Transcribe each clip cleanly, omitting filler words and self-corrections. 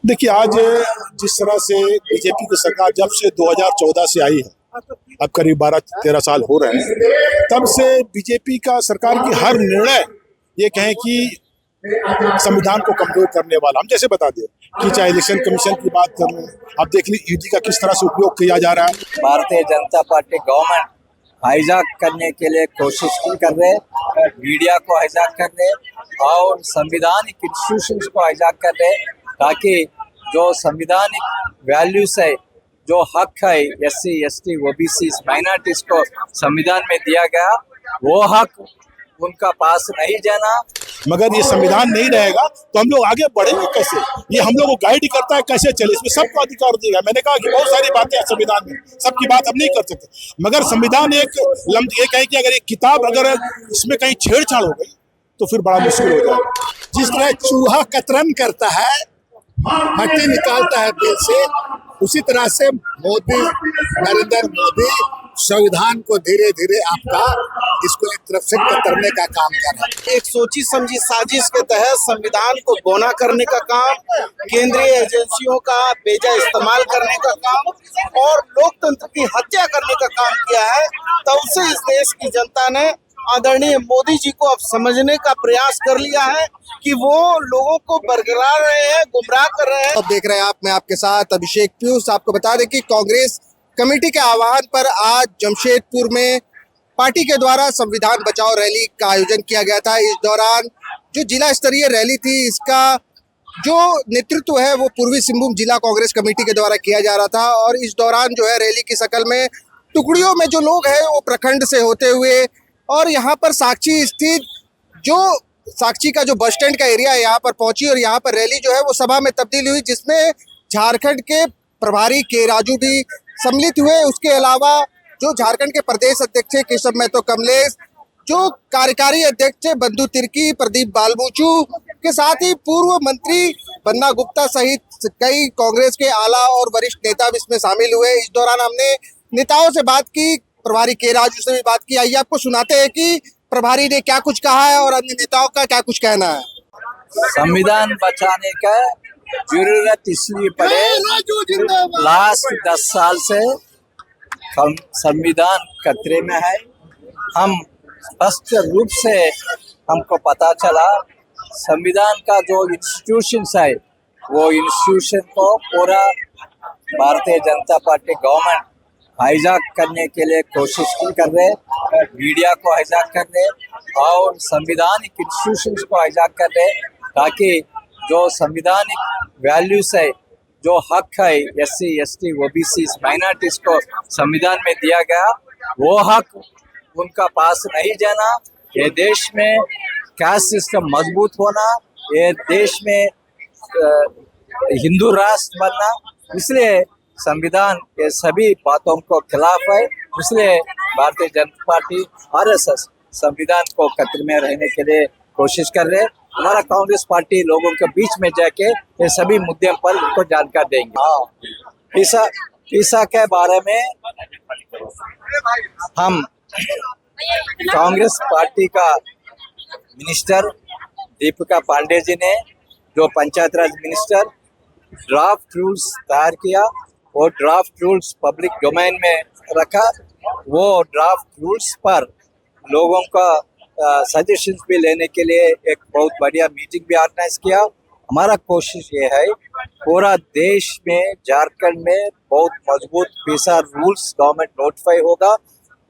देखिए, आज जिस तरह से बीजेपी की सरकार जब से 2014 से आई है, अब करीब 12-13 साल हो रहे हैं, तब से बीजेपी का सरकार की हर निर्णय ये कहें कि संविधान को कमजोर करने वाला। हम जैसे बता दें कि चाहे इलेक्शन कमीशन की बात कर लें, आप देख लीजिए ईडी का किस तरह से उपयोग किया जा रहा है। Bharatiya Janata party government hijack करने के लिए कोशिश कर रहे, मीडिया को हाईजैक कर रहे और संविधानिक इंस्टीट्यूशंस को हाईजैक कर रहे, ताकि जो संविधानिक वैल्यूज है, जो हक है एससी, एसटी, ओबीसी, माइनॉरिटीज को संविधान में दिया गया, वो हक उनका पास नहीं जाना। मगर ये संविधान नहीं रहेगा तो हम लोग आगे बढ़ेंगे कैसे? ये हम लोग को गाइड करता है कैसे चले, इसमें सबको अधिकार देगा। मैंने कहा कि बहुत सारी बातें हैं संविधान में, सबकी बात हम नहीं कर सकते, मगर संविधान एक ये कहे कि अगर एक किताब अगर इसमें कहीं छेड़छाड़ हो गई तो फिर बड़ा मुश्किल हो जाएगा। जिस तरह चूहा कतरन करता है, मट्टी निकालता है बिल से, उसी तरह से नरेंद्र मोदी संविधान को धीरे धीरे आपका इसको एक तरफ से कतरने का काम कर रहा है। एक सोची समझी साजिश के तहत संविधान को बौना करने का काम, केंद्रीय एजेंसियों का बेजा इस्तेमाल करने का काम और लोकतंत्र की हत्या करने का काम किया है। तब से इस देश की जनता ने आदरणीय मोदी जी को अब समझने का प्रयास कर लिया है कि वो लोगों को बरगला रहे हैं, गुमराह कर रहे हैं। अब देख रहे हैं आप, मैं आपके साथ अभिषेक पीयूष। आपको बता दें कि कांग्रेस कमेटी के आह्वान पर आज जमशेदपुर में पार्टी के द्वारा संविधान बचाओ रैली का आयोजन किया गया था। इस दौरान जो जिला स्तरीय रैली थी, इसका जो नेतृत्व है वो पूर्वी सिंहभूम जिला कांग्रेस कमेटी के द्वारा किया जा रहा था। और इस दौरान जो है रैली की शक्ल में टुकड़ियों में जो लोग हैं वो प्रखंड से होते हुए और यहाँ पर साक्षी स्थित जो साक्षी का जो बस स्टैंड का एरिया है यहाँ पर पहुंची और यहाँ पर रैली जो है वो सभा में तब्दील हुई, जिसमें झारखंड के प्रभारी के राजू भी सम्मिलित हुए। उसके अलावा जो झारखंड के प्रदेश अध्यक्ष केशव महतो कमलेश, जो कार्यकारी अध्यक्ष बंधु तिर्की, प्रदीप बालबूचू के साथ ही पूर्व मंत्री बन्ना गुप्ता सहित कई कांग्रेस के आला और वरिष्ठ नेता भी इसमें शामिल हुए। इस दौरान हमने नेताओं से बात की, प्रभारी के राजू से भी बात की। आइए आपको सुनाते हैं कि प्रभारी ने क्या कुछ कहा है और अन्य नेताओं का क्या कुछ कहना है। संविधान बचाने का जरूरत इसलिए पड़े, लास्ट 10 साल से हम संविधान खतरे में है। हम स्पष्ट रूप से हमको पता चला संविधान का जो इंस्टीट्यूशंस है, वो इंस्टीट्यूशन को पूरा Bharatiya Janata party government hijack करने के लिए कोशिश कर रहे, मीडिया को हाईजैक कर रहे और संविधानिक इंस्टीट्यूशंस को हाईजैक कर रहे, ताकि जो संविधानिक वैल्यूज है, जो हक है एससी, एसटी, ओबीसी, माइनॉरिटीज को संविधान में दिया गया, वो हक उनका पास नहीं जाना। ये देश में कास्ट सिस्टम मजबूत होना, ये देश में हिंदू राष्ट्र बनना, इसलिए संविधान के सभी बातों को खिलाफ है। इसलिए भारतीय जनता पार्टी आरएसएस संविधान को खतरे में रहने के लिए कोशिश कर रहे हैं। हमारा कांग्रेस पार्टी लोगों के बीच में जाके ये सभी मुद्दे पर उनको जानकारी देंगे। हाँ, ईसा के बारे में हम कांग्रेस पार्टी का मिनिस्टर दीपिका पांडे जी ने, जो पंचायत राज मिनिस्टर, ड्राफ्ट रूल्स तैयार किया, वो ड्राफ्ट रूल्स पब्लिक डोमेन में रखा। वो ड्राफ्ट रूल्स पर लोगों का सजेशंस भी लेने के लिए एक बहुत बढ़िया मीटिंग भी ऑर्गेनाइज किया। हमारा कोशिश ये है पूरा देश में, झारखंड में बहुत मजबूत पीसा रूल्स गवर्नमेंट नोटिफाई होगा।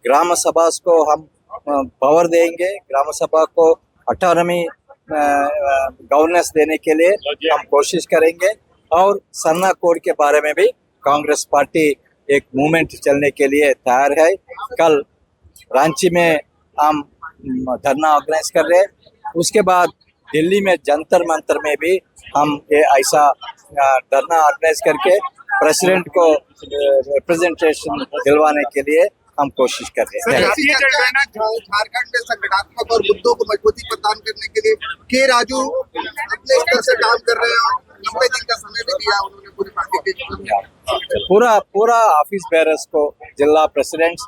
ग्राम सभा को हम पावर देंगे, ग्राम सभा को ऑटोनॉमी गवर्नेंस देने के लिए हम कोशिश करेंगे। और सरना कोड के बारे में भी कांग्रेस पार्टी एक मूवमेंट चलने के लिए तैयार है। कल रांची में हम धरना ऑर्गेनाइज कर रहे हैं, उसके बाद दिल्ली में जंतर मंतर में भी हम ये ऐसा धरना ऑर्गेनाइज करके प्रेसिडेंट को रिप्रेजेंटेशन दिलवाने के लिए हम कोशिश कर रहे हैं। झारखंड में संगठनात्मक और मुद्दों को मजबूती प्रदान करने के लिए के राजू अपने स्तर से काम कर रहे हैं, 90 दिन का समय भी दिया उन्होंने पूरी पार्टी के। पूरा ऑफिस बेयरर्स को, जिला प्रेसिडेंट्स,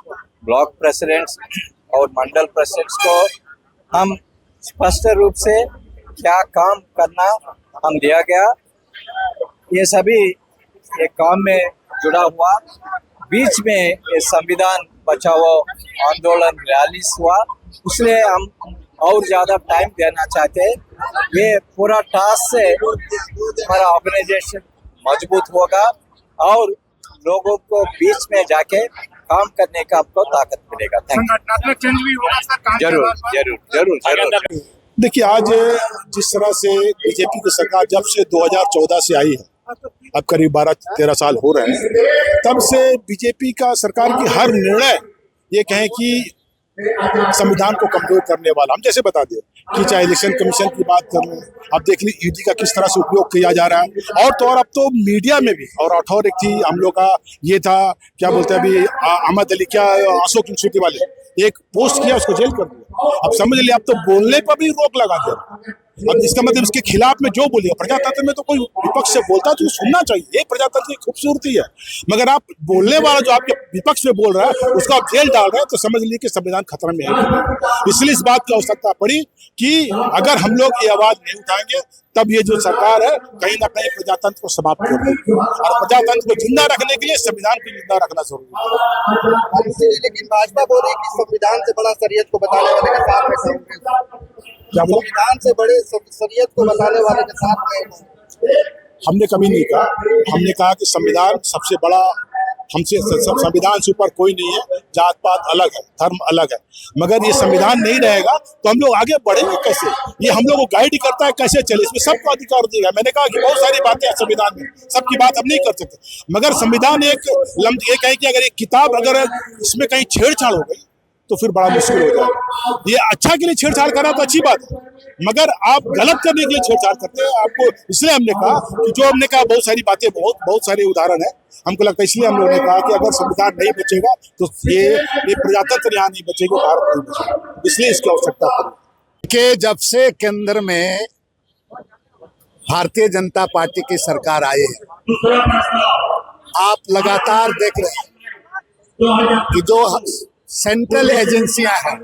ब्लॉक प्रेसिडेंट्स और मंडल प्रेसिडेंट्स को हम स्पष्ट रूप से क्या काम करना हम दिया गया। ये सभी एक काम में जुड़ा हुआ। बीच में ये संविधान बचाओ आंदोलन रैलीज हुआ, इसलिए हम और ज़्यादा टाइम देना चाहते हैं। ये पूरा टास्क से हमारा ऑर्गेनाइजेशन मजबूत होगा और लोगों को बीच में जाके काम करने का आपको ताकत मिलेगा। संगठनात्मक चेंज भी होगा सर, काम के जरूर बाद। जरूर जरूर जरूर। देखिए, आज जिस तरह से बीजेपी की सरकार जब से 2014 से आई है, अब करीब 12-13 साल हो रहे हैं, तब से बीजेपी का सरकार की हर निर्णय ये कहें कि संविधान को कमजोर करने वाला। हम जैसे बता दें कि चाहे इलेक्शन कमीशन की बात कर लें, अब देख ली ईडी का किस तरह से उपयोग किया जा रहा है, और तो और अब तो मीडिया में भी। और एक थी हम लोग का ये था, क्या बोलते हैं अभी, अहमद अली, क्या अशोक यूनिवर्सिटी वाले एक पोस्ट किया, उसको जेल कर दिया। अब समझ लिया, अब तो बोलने पर भी रोक लगा दिया। अब इसका मतलब इसके खिलाफ में जो बोलिए, प्रजातंत्र में तो कोई विपक्ष से बोलता है तो सुनना चाहिए, ये प्रजातंत्र की खूबसूरती है। मगर आप बोलने वाला जो आपके विपक्ष में बोल रहा है उसको आप जेल डाल रहे हैं, तो समझ लीजिए कि संविधान खतरे में है। इसलिए इस बात की आवश्यकता पड़ी कि अगर हम लोग ये आवाज नहीं उठाएंगे तब ये जो सरकार है कहीं ना कहीं प्रजातंत्र को समाप्त कर देगी, और प्रजातंत्र को जिंदा रखने के लिए संविधान को जिंदा रखना जरूरी है। लेकिन भाजपा बोल रही है कि संविधान से बड़ा शरीयत को बताने वाले के साथ में क्या बोला? संविधान से बड़े शरीयत को बताने वाले के साथ में हमने कभी नहीं कहा। हमने कहा कि संविधान सबसे बड़ा, हमसे संविधान से ऊपर कोई नहीं है। जात पात अलग है, धर्म अलग है, मगर ये संविधान नहीं रहेगा तो हम लोग आगे बढ़ेंगे कैसे? ये हम लोग को गाइड ही करता है कैसे चले, इसमें सबको अधिकार दिया। मैंने कहा कि बहुत सारी बातें हैं संविधान में, सबकी बात हम नहीं कर सकते, मगर संविधान एक ये कहें कि अगर एक किताब अगर इसमें कहीं छेड़छाड़ हो गई तो फिर बड़ा मुश्किल हो जाएगा। ये अच्छा के लिए छेड़छाड़ करना तो अच्छी बात है, मगर आप गलत करने के लिए छेड़छाड़ करते हैं आपको। इसलिए हमने कहा कि जो हमने कहा बहुत सारी बातें, बहुत सारे उदाहरण है। हमको लगता है इसलिए हम लोगों ने कहा कि अगर संविधान नहीं बचेगा तो ये प्रजातंत्र यहाँ नहीं बचेगा, भारत नहीं बचेगा, इसलिए इसकी आवश्यकता पड़ी। कि जब से केंद्र में भारतीय जनता पार्टी की सरकार आई है, आप लगातार देख रहे हैं कि जो सेंट्रल एजेंसियां हैं,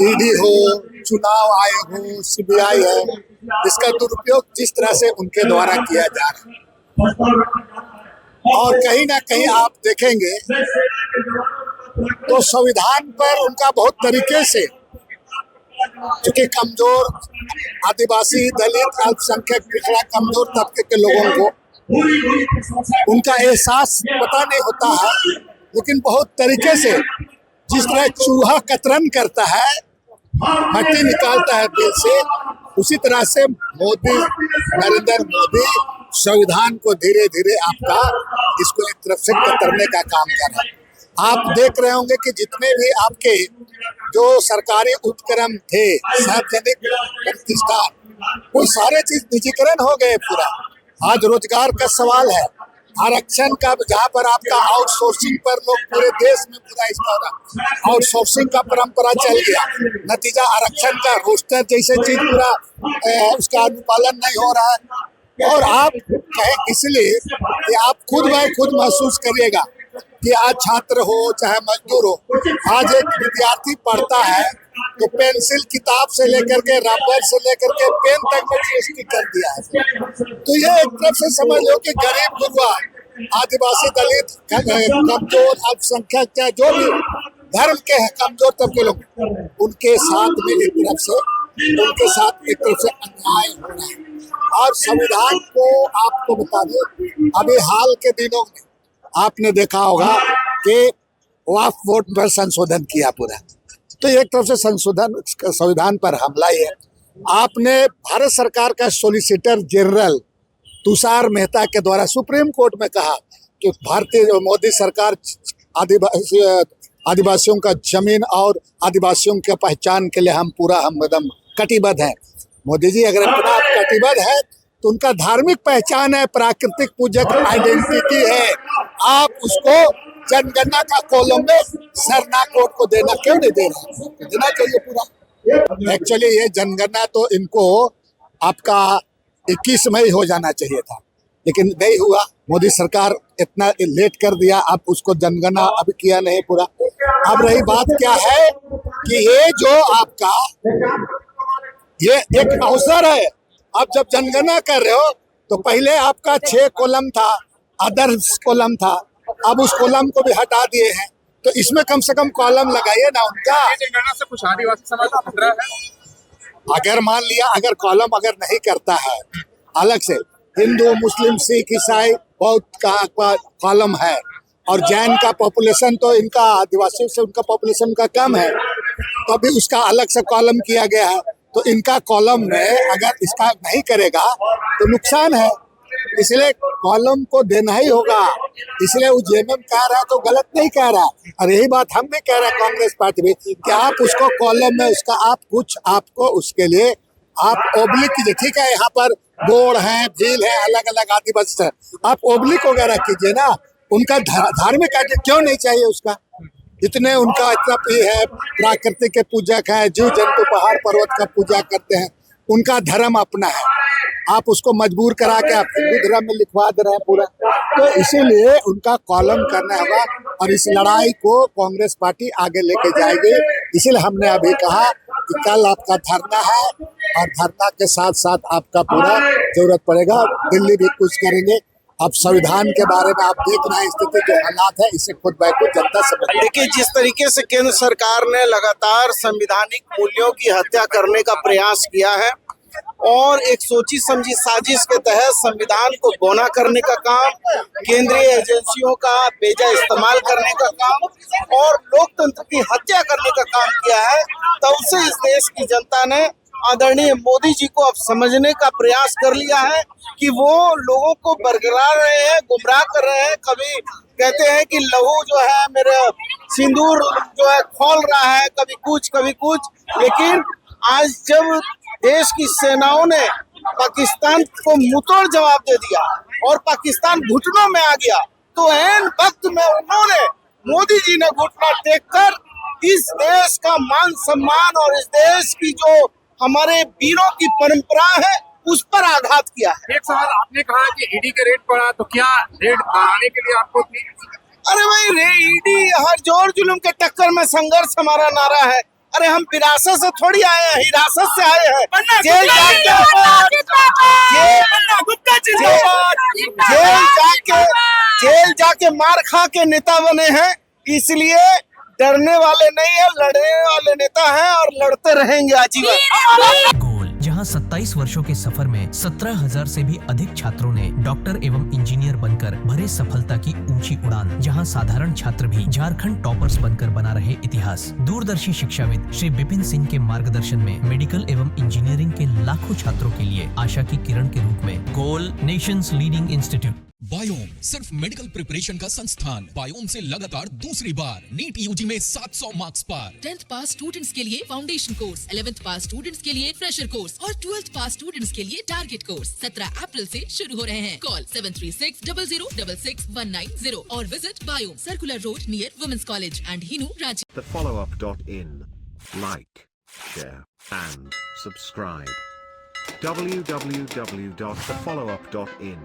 ईडी हो, चुनाव आयोग हो, सीबीआई है, इसका दुरुपयोग जिस तरह से उनके द्वारा किया जा रहा है, और कहीं ना कहीं आप देखेंगे तो संविधान पर उनका बहुत तरीके से, क्योंकि कमजोर आदिवासी, दलित, अल्पसंख्यक, पिछड़ा, कमजोर तबके के लोगों को उनका एहसास पता नहीं होता है, लेकिन बहुत तरीके से जिस तरह चूहा कतरन करता है, मट्टी निकालता है बिल से, उसी तरह से नरेंद्र मोदी संविधान को धीरे धीरे आपका इसको एक तरफ से कतरने का काम कर रहा है। आप देख रहे होंगे कि जितने भी आपके जो सरकारी उपक्रम थे, सार्वजनिक प्रतिष्ठान, वो सारे चीज निजीकरण हो गए पूरा। आज रोजगार का सवाल है, आरक्षण का, जहाँ पर आपका आउटसोर्सिंग पर लोग पूरे देश में पूरा इस तरह आउटसोर्सिंग का परंपरा चल गया, नतीजा आरक्षण का रोस्टर जैसे चीज पूरा उसका अनुपालन नहीं हो रहा है। और आप कहें इसलिए कि आप खुद ब खुद महसूस करिएगा कि आज छात्र हो चाहे मजदूर हो, आज एक विद्यार्थी पढ़ता है तो पेंसिल, किताब से लेकर के रबर से लेकर के पेन तक में जीएसटी कर दिया है। तो ये एक तरफ से समझ लो कि गरीब गुरबा, आदिवासी, दलित, कमजोर, अल्पसंख्यक, चाहे जो भी धर्म के हैं कमजोर तबके लोग, उनके साथ में एक तरफ से अन्याय हो रहा है। और संविधान को आपको बता दें, अभी हाल के दिनों में आपने देखा होगा कि वक्फ बोर्ड पर संशोधन किया पूरा, तो एक तरफ से संशोधन संविधान पर हमला ही है। आपने भारत सरकार का सॉलिसिटर जनरल तुषार मेहता के द्वारा सुप्रीम कोर्ट में कहा कि भारतीय मोदी सरकार आदिवासियों का जमीन और आदिवासियों के पहचान के लिए हम एकदम कटिबद्ध हैं। मोदी जी अगर इतना आप कटिबद्ध है तो उनका धार्मिक पहचान है, प्राकृतिक पूजक आइडेंटिटी है, आप उसको जनगणना का कॉलम में सरना कोर्ट को देना क्यों नहीं दे रहे? देना चाहिए पूरा। एक्चुअली ये जनगणना तो इनको आपका 21 मई हो जाना चाहिए था, लेकिन नहीं हुआ। मोदी सरकार इतना लेट कर दिया, अब उसको जनगणना अभी किया नहीं पूरा। अब रही बात क्या है कि ये जो आपका ये एक अवसर है, आप जब जनगणना कर रहे हो तो तो पहले आपका 6 कॉलम था, अदर्स कॉलम था, अब उस कॉलम को भी हटा दिए हैं, तो इसमें कम से कम कॉलम लगाइए ना उनका। जनगणना से कुछ आदिवासी समाज को खतरा है? अगर मान लिया अगर कॉलम अगर नहीं करता है अलग से, हिंदू मुस्लिम सिख ईसाई बौद्ध का कॉलम है, और जैन का पॉपुलेशन तो इनका आदिवासियों से उनका पॉपुलेशन का कम है, तो अभी उसका अलग से कॉलम किया गया है। तो इनका कॉलम में अगर इसका नहीं करेगा तो नुकसान है, इसलिए कॉलम को देना ही होगा। इसलिए वो जेएमएम कह रहा है तो गलत नहीं कह रहा, और यही बात हम भी कह रहे हैं कांग्रेस पार्टी में कि आप उसको कॉलम में उसका आप कुछ आपको उसके लिए आप ओब्लिक कीजिए। ठीक है, यहाँ पर बोर्ड है, भील है, अलग अलग आदिवासी है, आप ओब्लिक वगैरह कीजिए ना। उनका धार्मिक आइडिया क्यों नहीं चाहिए उसका? जितने उनका इतना है, प्राकृतिक के पूजक है, जीव जंतु पहाड़ पर्वत का पूजा करते हैं, उनका धर्म अपना है, आप उसको मजबूर करा के आप हिंदू धर्म में लिखवा दे रहे हैं पूरा। तो इसीलिए उनका कॉलम करना होगा, और इस लड़ाई को कांग्रेस पार्टी आगे लेके जाएगी। इसीलिए हमने अभी कहा कि कल आपका धरना है, और धरना के साथ साथ आपका पूरा जरूरत पड़ेगा, दिल्ली भी कुछ करेंगे। अब संविधान के बारे में आप देख रहे हैं स्थिति जो हालात है, इसे खुद ब खुद जनता समझ। देखिए, जिस तरीके से केंद्र सरकार ने लगातार संवैधानिक मूल्यों की हत्या करने का प्रयास किया है, और एक सोची समझी साजिश के तहत संविधान को बौना करने का काम, केंद्रीय एजेंसियों का बेजा इस्तेमाल करने का काम, और लोकतंत्र की हत्या करने का काम किया है, तब से इस देश की जनता ने आदरणीय मोदी जी को अब समझने का प्रयास कर लिया है कि वो लोगों को बरगला रहे हैं, गुमराह कर रहे हैं। कभी कहते हैं कि लहू जो है मेरे सिंदूर जो है खोल रहा है, कभी कुछ, लेकिन आज जब देश की सेनाओं ने पाकिस्तान को मुंहतोड़ जवाब दे दिया और पाकिस्तान घुटनों में आ गया, तो ऐन वक्त में उन्होंने, मोदी जी ने घुटना टेक कर इस देश का मान सम्मान और इस देश की जो हमारे वीरों की परंपरा है उस पर आघात किया है। एक सवाल, आपने कहा कि ईडी के रेट पड़ा, तो क्या रेट बढ़ाने के लिए आपको अरे भाई, ईडी हर जोर जुलूम के टक्कर में संघर्ष हमारा नारा है। अरे हम विरासत से थोड़ी आए हैं, हिरासत से आए हैं। जेल जाके मार खा के नेता बने हैं, इसलिए डरने वाले नहीं है, लड़ने वाले नेता हैं, और लड़ते रहेंगे आजीवन। गोल, जहां 27 वर्षों के सफर में 17,000 से भी अधिक छात्रों ने डॉक्टर एवं इंजीनियर बनकर भरे सफलता की ऊंची उड़ान, जहां साधारण छात्र भी झारखंड टॉपर्स बनकर बना रहे इतिहास। दूरदर्शी शिक्षाविद श्री विपिन सिंह के मार्गदर्शन में मेडिकल एवं इंजीनियरिंग के लाखों छात्रों के लिए आशा की किरण के रूप में गोल, नेशंस लीडिंग इंस्टीट्यूट। बायोम सिर्फ मेडिकल प्रिपरेशन का संस्थान। बायोम से लगातार दूसरी बार नीट यूजी में 700 मार्क्स पार। 10th पास स्टूडेंट्स के लिए फाउंडेशन कोर्स, 11th पास स्टूडेंट्स के लिए फ्रेशर कोर्स और 12th पास स्टूडेंट्स के लिए टारगेट कोर्स 17 अप्रैल से शुरू हो रहे हैं। कॉल 7360066190 और विजिट बायोम, circular road near women's college and Hinoo, Ranchi. TheFollowUp.in. Like, share and subscribe. www.thefollowup.in